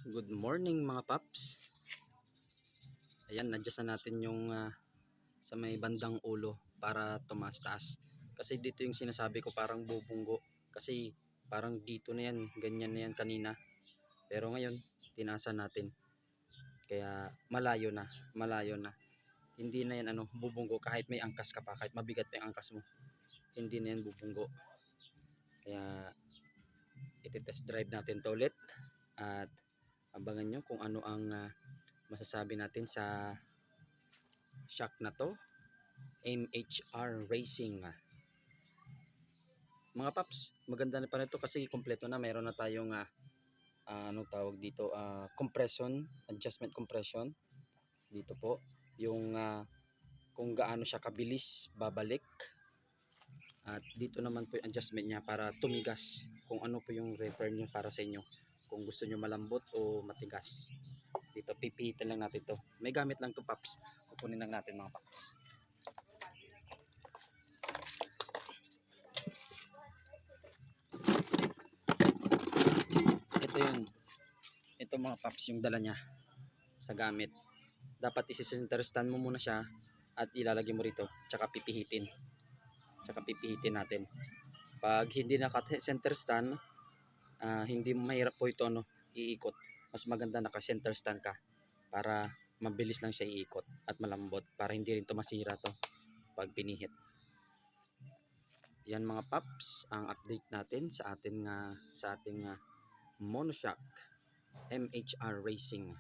Good morning mga paps. Ayan, adjust na natin yung sa may bandang ulo para tumaas-taas. Kasi dito yung sinasabi ko parang bubunggo. Kasi parang dito na yan, ganyan na yan kanina. Pero ngayon, tinasan natin. Kaya malayo na, malayo na. Hindi na yan bubunggo kahit may angkas ka pa, kahit mabigat pa yung angkas mo. Hindi na yan bubunggo. Kaya iti-test drive natin to ulit. At abangan nyo kung ano ang masasabi natin sa shock na to, MHR Racing. Mga paps, maganda na pa nito kasi kompleto na. Meron na tayong anong tawag dito, compression, adjustment compression dito po, yung kung gaano siya kabilis babalik, at dito naman po yung adjustment niya para tumigas, kung ano po yung refer niyo para sa inyo, kung gusto niyo malambot o matigas. Dito pipihitin lang natin to, may gamit lang to paps, kukunin lang natin mga paps. Ito mga paps yung dala niya sa gamit. Dapat isi-center stand mo muna siya at ilalagay mo rito, tsaka pipihitin natin. Pag hindi naka-center stand, hindi mahirap po ito iikot. Mas maganda naka-center stand ka para mabilis lang siya iikot at malambot, para hindi rin to masira to pag pinihit. Yan mga paps ang update natin sa ating monoshock MHR Racing.